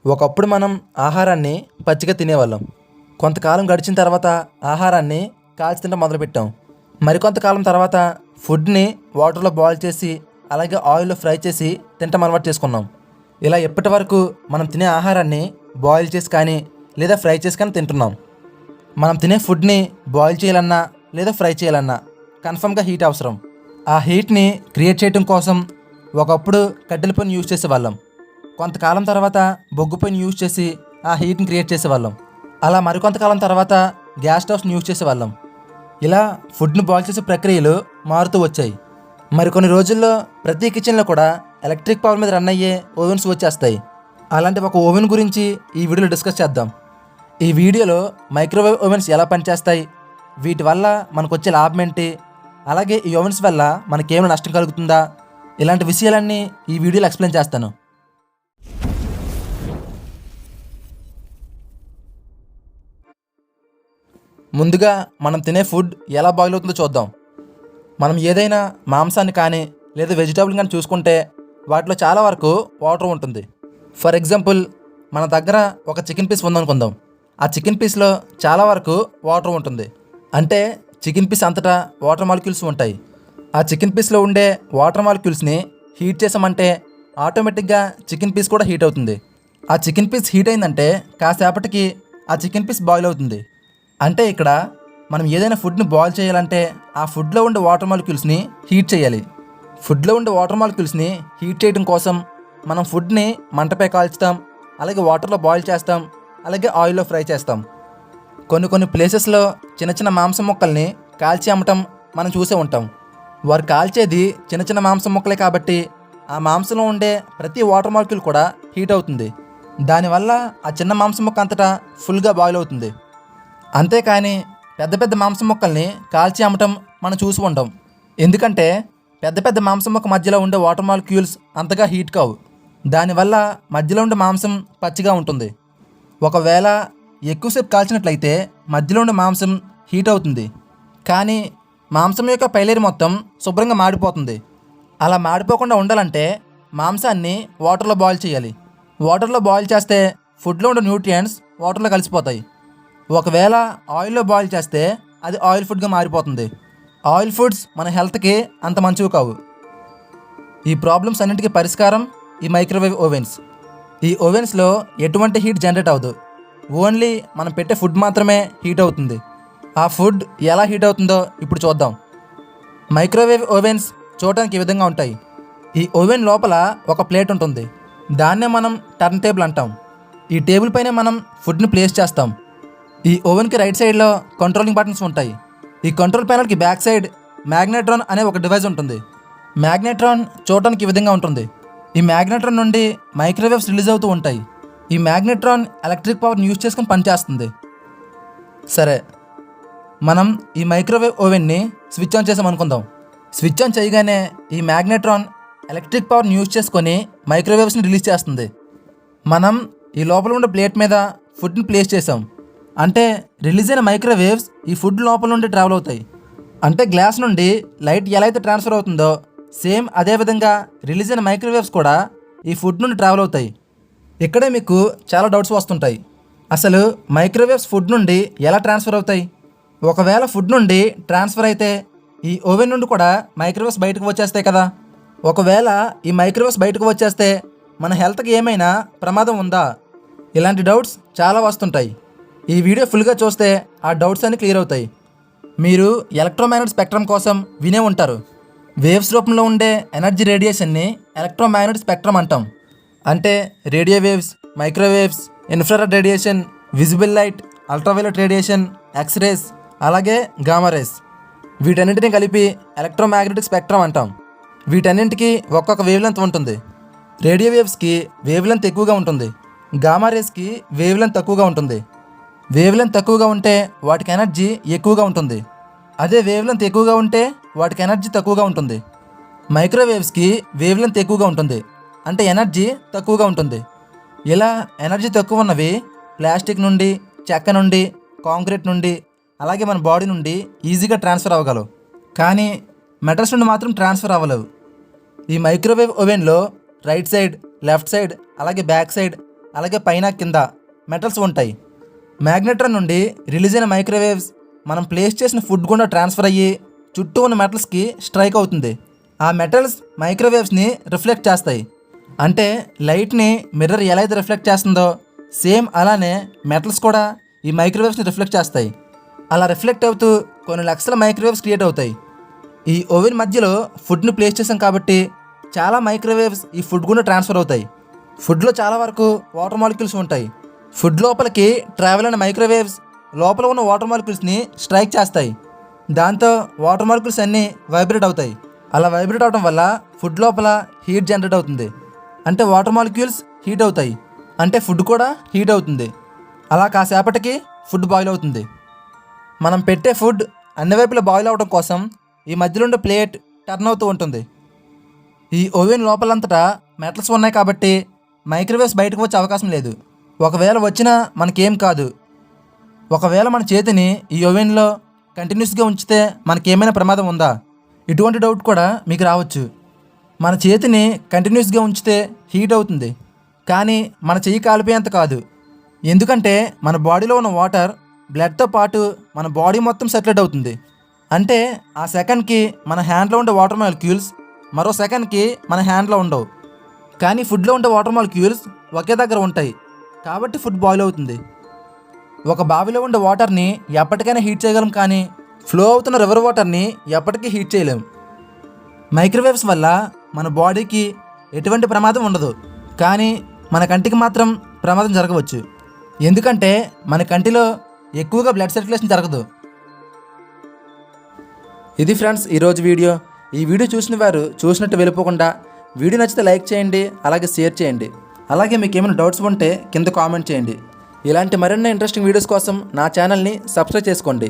ఒకప్పుడు మనం ఆహారాన్ని పచ్చిగా తినేవాళ్ళం. కొంతకాలం గడిచిన తర్వాత ఆహారాన్ని కాల్చి తినడం మొదలుపెట్టాం. మరికొంతకాలం తర్వాత ఫుడ్‌ని వాటర్‌లో బాయిల్ చేసి, అలాగే ఆయిల్‌లో ఫ్రై చేసి తినటం అలవాటు చేసుకున్నాం. ఇలా ఇప్పటివరకు మనం తినే ఆహారాన్ని బాయిల్ చేసి కానీ, లేదా ఫ్రై చేసి కానీ తింటున్నాం. మనం తినే ఫుడ్‌ని బాయిల్ చేయాలన్నా, లేదా ఫ్రై చేయాలన్నా కన్ఫర్మ్‌గా హీట్ అవసరం. ఆ హీట్‌ని క్రియేట్ చేయడం కోసం ఒకప్పుడు కట్టెల పొయ్యిని యూజ్ చేసేవాళ్ళం. కొంతకాలం తర్వాత బొగ్గు పొయ్యిని యూజ్ చేసి ఆ హీట్ని క్రియేట్ చేసేవాళ్ళం. అలా మరికొంతకాలం తర్వాత గ్యాస్ స్టవ్స్ని యూజ్ చేసేవాళ్ళం. ఇలా ఫుడ్ని బాయిల్ చేసే ప్రక్రియలు మారుతూ వచ్చాయి. మరికొన్ని రోజుల్లో ప్రతి కిచెన్లో కూడా ఎలక్ట్రిక్ పవర్ మీద రన్ అయ్యే ఓవెన్స్ వచ్చేస్తాయి. అలాంటి ఒక ఓవెన్ గురించి ఈ వీడియోలో డిస్కస్ చేద్దాం. ఈ వీడియోలో మైక్రోవేవ్ ఓవెన్స్ ఎలా పనిచేస్తాయి, వీటి వల్ల మనకు వచ్చే లాభం ఏంటి, అలాగే ఈ ఓవెన్స్ వల్ల మనకేమైనా నష్టం కలుగుతుందా, ఇలాంటి విషయాలన్నీ ఈ వీడియోలో ఎక్స్ప్లెయిన్ చేస్తాను. ముందుగా మనం తినే ఫుడ్ ఎలా బాయిల్ అవుతుందో చూద్దాం. మనం ఏదైనా మాంసాన్ని కానీ లేదా వెజిటబుల్ కానీ చూసుకుంటే వాటిలో చాలా వరకు వాటర్ ఉంటుంది. ఫర్ ఎగ్జాంపుల్, మన దగ్గర ఒక చికెన్ పీస్ ఉందనుకుందాం. ఆ చికెన్ పీస్లో చాలా వరకు వాటర్ ఉంటుంది. అంటే చికెన్ పీస్ అంతటా వాటర్ మాలిక్యూల్స్ ఉంటాయి. ఆ చికెన్ పీస్లో ఉండే వాటర్ మాలిక్యూల్స్ని హీట్ చేసామంటే ఆటోమేటిక్గా చికెన్ పీస్ కూడా హీట్ అవుతుంది. ఆ చికెన్ పీస్ హీట్ అయిందంటే కాసేపటికి ఆ చికెన్ పీస్ బాయిల్ అవుతుంది. అంటే ఇక్కడ మనం ఏదైనా ఫుడ్ని బాయిల్ చేయాలంటే ఆ ఫుడ్లో ఉండే వాటర్ మాలిక్యూల్స్ని హీట్ చేయాలి. ఫుడ్లో ఉండే వాటర్ మాలిక్యూల్స్ని హీట్ చేయడం కోసం మనం ఫుడ్ని మంటపై కాల్చుతాం, అలాగే వాటర్లో బాయిల్ చేస్తాం, అలాగే ఆయిల్లో ఫ్రై చేస్తాం. కొన్ని ప్లేసెస్లో చిన్న చిన్న మాంసం ముక్కల్ని కాల్చి అమ్మటం మనం చూసే ఉంటాం. వారు కాల్చేది చిన్న చిన్న మాంసం ముక్కలే కాబట్టి ఆ మాంసంలో ఉండే ప్రతి వాటర్ మాలిక్యూల్ కూడా హీట్ అవుతుంది. దానివల్ల ఆ చిన్న మాంసం ముక్క అంతటా ఫుల్గా బాయిల్ అవుతుంది. అంతేకాని పెద్ద పెద్ద మాంసం ముక్కల్ని కాల్చి అమ్మటం మనం చూసి ఉంటాం. ఎందుకంటే పెద్ద పెద్ద మాంసం ముక్క మధ్యలో ఉండే వాటర్ మాలిక్యూల్స్ అంతగా హీట్ కావు. దానివల్ల మధ్యలో ఉండే మాంసం పచ్చిగా ఉంటుంది. ఒకవేళ ఎక్కువసేపు కాల్చినట్లయితే మధ్యలో ఉండే మాంసం హీట్ అవుతుంది, కానీ మాంసం యొక్క పైలేరు మొత్తం శుభ్రంగా మాడిపోతుంది. అలా మాడిపోకుండా ఉండాలంటే మాంసాన్ని వాటర్లో బాయిల్ చేయాలి. వాటర్లో బాయిల్ చేస్తే ఫుడ్లో ఉండే న్యూట్రియంట్స్ వాటర్లో కలిసిపోతాయి. ఒకవేళ ఆయిల్లో బాయిల్ చేస్తే అది ఆయిల్ ఫుడ్గా మారిపోతుంది. ఆయిల్ ఫుడ్స్ మన హెల్త్కి అంత మంచివి కావు. ఈ ప్రాబ్లమ్స్ అన్నింటికీ పరిష్కారం ఈ మైక్రోవేవ్ ఓవెన్స్. ఈ ఓవెన్స్లో ఎటువంటి హీట్ జనరేట్ అవ్వదు. ఓన్లీ మనం పెట్టే ఫుడ్ మాత్రమే హీట్ అవుతుంది. ఆ ఫుడ్ ఎలా హీట్ అవుతుందో ఇప్పుడు చూద్దాం. మైక్రోవేవ్ ఓవెన్స్ చూడటానికి ఈ విధంగా ఉంటాయి. ఈ ఓవెన్ లోపల ఒక ప్లేట్ ఉంటుంది. దాన్నే మనం టర్న్ టేబుల్ అంటాం. ఈ టేబుల్ పైన మనం ఫుడ్ని ప్లేస్ చేస్తాం. ఈ ఓవెన్కి రైట్ సైడ్లో కంట్రోలింగ్ బటన్స్ ఉంటాయి. ఈ కంట్రోల్ ప్యానల్కి బ్యాక్ సైడ్ మ్యాగ్నెట్రాన్ అనే ఒక డివైస్ ఉంటుంది. మ్యాగ్నెట్రాన్ చూడటానికి ఈ విధంగా ఉంటుంది. ఈ మ్యాగ్నెట్రాన్ నుండి మైక్రోవేవ్స్ రిలీజ్ అవుతూ ఉంటాయి. ఈ మ్యాగ్నెట్రాన్ ఎలక్ట్రిక్ పవర్ని యూజ్ చేసుకుని పనిచేస్తుంది. సరే, మనం ఈ మైక్రోవేవ్ ఓవెన్ని స్విచ్ ఆన్ చేసాం అనుకుందాం. స్విచ్ ఆన్ చేయగానే ఈ మ్యాగ్నెట్రాన్ ఎలక్ట్రిక్ పవర్ని యూజ్ చేసుకొని మైక్రోవేవ్స్ని రిలీజ్ చేస్తుంది. మనం ఈ లోపల ఉండే ప్లేట్ మీద ఫుడ్ని ప్లేస్ చేసాం. అంటే రిలీజ్ అయిన మైక్రోవేవ్స్ ఈ ఫుడ్ లోపల నుండి ట్రావెల్ అవుతాయి. అంటే గ్లాస్ నుండి లైట్ ఎలా అయితే ట్రాన్స్ఫర్ అవుతుందో సేమ్ అదేవిధంగా రిలీజ్ అయిన మైక్రోవేవ్స్ కూడా ఈ ఫుడ్ నుండి ట్రావెల్ అవుతాయి. ఇక్కడే మీకు చాలా డౌట్స్ వస్తుంటాయి. అసలు మైక్రోవేవ్స్ ఫుడ్ నుండి ఎలా ట్రాన్స్ఫర్ అవుతాయి? ఒకవేళ ఫుడ్ నుండి ట్రాన్స్ఫర్ అయితే ఈ ఓవెన్ నుండి కూడా మైక్రోవేవ్స్ బయటకు వచ్చేస్తాయి కదా. ఒకవేళ ఈ మైక్రోవేవ్స్ బయటకు వచ్చేస్తే మన హెల్త్కి ఏమైనా ప్రమాదం ఉందా? ఇలాంటి డౌట్స్ చాలా వస్తుంటాయి. ఈ వీడియో ఫుల్గా చూస్తే ఆ డౌట్స్ అన్ని క్లియర్ అవుతాయి. మీరు ఎలక్ట్రోమాగ్నెట్ స్పెక్ట్రమ్ కోసం వినే ఉంటారు. వేవ్స్ రూపంలో ఉండే ఎనర్జీ రేడియేషన్ని ఎలక్ట్రోమాగ్నెట్ స్పెక్ట్రమ్ అంటాం. అంటే radio waves, microwaves, infrared radiation, visible light, ultraviolet radiation, X-rays, అలాగే గామా రేస్, వీటన్నింటినీ కలిపి ఎలక్ట్రోమాగ్నెటిక్ స్పెక్ట్రమ్ అంటాం. వీటన్నింటికి ఒక్కొక్క వేవ్ లెంత్ ఉంటుంది. రేడియో వేవ్స్కి వేవ్ లెంత్ ఎక్కువగా ఉంటుంది. గామా రేస్కి వేవ్ లెంత్ తక్కువగా ఉంటుంది. వేవ్ లెంత్ తక్కువగా ఉంటే వాటికి ఎనర్జీ ఎక్కువగా ఉంటుంది. అదే వేవ్ లెంత్ ఎక్కువగా ఉంటే వాటికి ఎనర్జీ తక్కువగా ఉంటుంది. మైక్రోవేవ్స్కి వేవ్ లెంత్ ఎక్కువగా ఉంటుంది, అంటే ఎనర్జీ తక్కువగా ఉంటుంది. ఇలా ఎనర్జీ తక్కువ ఉన్నవి ప్లాస్టిక్ నుండి, చెక్క నుండి, కాంక్రీట్ నుండి, అలాగే మన బాడీ నుండి ఈజీగా ట్రాన్స్ఫర్ అవ్వగలవు. కానీ మెటల్స్ నుండి మాత్రం ట్రాన్స్ఫర్ అవ్వలేవు. ఈ మైక్రోవేవ్ ఓవెన్లో రైట్ సైడ్, లెఫ్ట్ సైడ్, అలాగే బ్యాక్ సైడ్ అలాగే పైన కింద మెటల్స్ ఉంటాయి. మ్యాగ్నెట్రాన్ నుండి రిలీజ్ అయిన మైక్రోవేవ్స్ మనం ప్లేస్ చేసిన ఫుడ్ గుండా ట్రాన్స్ఫర్ అయ్యి చుట్టూ ఉన్న మెటల్స్కి స్ట్రైక్ అవుతుంది. ఆ మెటల్స్ మైక్రోవేవ్స్ని రిఫ్లెక్ట్ చేస్తాయి. అంటే లైట్ని మిర్రర్ ఎలా అయితే రిఫ్లెక్ట్ చేస్తుందో సేమ్ అలానే మెటల్స్ కూడా ఈ మైక్రోవేవ్స్ని రిఫ్లెక్ట్ చేస్తాయి. అలా రిఫ్లెక్ట్ అవుతూ కొన్ని లక్షల మైక్రోవేవ్స్ క్రియేట్ అవుతాయి. ఈ ఓవెన్ మధ్యలో ఫుడ్ని ప్లేస్ చేసాం కాబట్టి చాలా మైక్రోవేవ్స్ ఈ ఫుడ్ గుండా ట్రాన్స్ఫర్ అవుతాయి. ఫుడ్లో చాలా వరకు వాటర్ మాలిక్యూల్స్ ఉంటాయి. ఫుడ్ లోపలికి ట్రావెల్ అయిన మైక్రోవేవ్స్ లోపల ఉన్న వాటర్ మాలిక్యూల్స్ని స్ట్రైక్ చేస్తాయి. దాంతో వాటర్ మాలిక్యూల్స్ అన్నీ వైబ్రేట్ అవుతాయి. అలా వైబ్రేట్ అవడం వల్ల ఫుడ్ లోపల హీట్ జనరేట్ అవుతుంది. అంటే వాటర్ మాలిక్యూల్స్ హీట్ అవుతాయి, అంటే ఫుడ్ కూడా హీట్ అవుతుంది. అలా కాసేపటికి ఫుడ్ బాయిల్ అవుతుంది. మనం పెట్టే ఫుడ్ అన్ని వైపులా బాయిల్ అవ్వడం కోసం ఈ మధ్యలో ఉండే ప్లేట్ టర్న్ అవుతూ ఉంటుంది. ఈ ఓవెన్ లోపలంతటా మెటల్స్ ఉన్నాయి కాబట్టి మైక్రోవేవ్స్ బయటకు వచ్చే అవకాశం లేదు. ఒకవేళ వచ్చినా మనకేం కాదు. ఒకవేళ మన చేతిని ఈ ఓవెన్లో కంటిన్యూస్గా ఉంచితే మనకేమైనా ప్రమాదం ఉందా? ఇటువంటి డౌట్ కూడా మీకు రావచ్చు. మన చేతిని కంటిన్యూస్గా ఉంచితే హీట్ అవుతుంది, కానీ మన చెయ్యి కాలిపోయేంత కాదు. ఎందుకంటే మన బాడీలో ఉన్న వాటర్ బ్లడ్తో పాటు మన బాడీ మొత్తం సర్క్యులేట్ అవుతుంది. అంటే ఆ సెకండ్కి మన హ్యాండ్లో ఉండే వాటర్ మాలిక్యూల్స్ మరో సెకండ్కి మన హ్యాండ్లో ఉండవు. కానీ ఫుడ్లో ఉండే వాటర్ మాలిక్యూల్స్ ఒకే దగ్గర ఉంటాయి కాబట్టి ఫుడ్ బాయిల్ అవుతుంది. ఒక బావిలో ఉండే వాటర్ని ఎప్పటికైనా హీట్ చేయగలం, కానీ ఫ్లో అవుతున్న రివర్ వాటర్ని ఎప్పటికీ హీట్ చేయలేం. మైక్రోవేవ్స్ వల్ల మన బాడీకి ఎటువంటి ప్రమాదం ఉండదు, కానీ మన కంటికి మాత్రం ప్రమాదం జరగవచ్చు. ఎందుకంటే మన కంటిలో ఎక్కువగా బ్లడ్ సర్క్యులేషన్ జరగదు. ఇది ఫ్రెండ్స్ ఈరోజు వీడియో. ఈ వీడియో చూసిన వారు చూసినట్టు వెళ్ళిపోకుండా వీడియో నచ్చితే లైక్ చేయండి, అలాగే షేర్ చేయండి. అలాగే మీకు ఏమైనా డౌట్స్ ఉంటే కింద కామెంట్ చేయండి. ఇలాంటి మరిన్ని ఇంట్రెస్టింగ్ వీడియోస్ కోసం నా ఛానల్ని సబ్స్క్రైబ్ చేసుకోండి.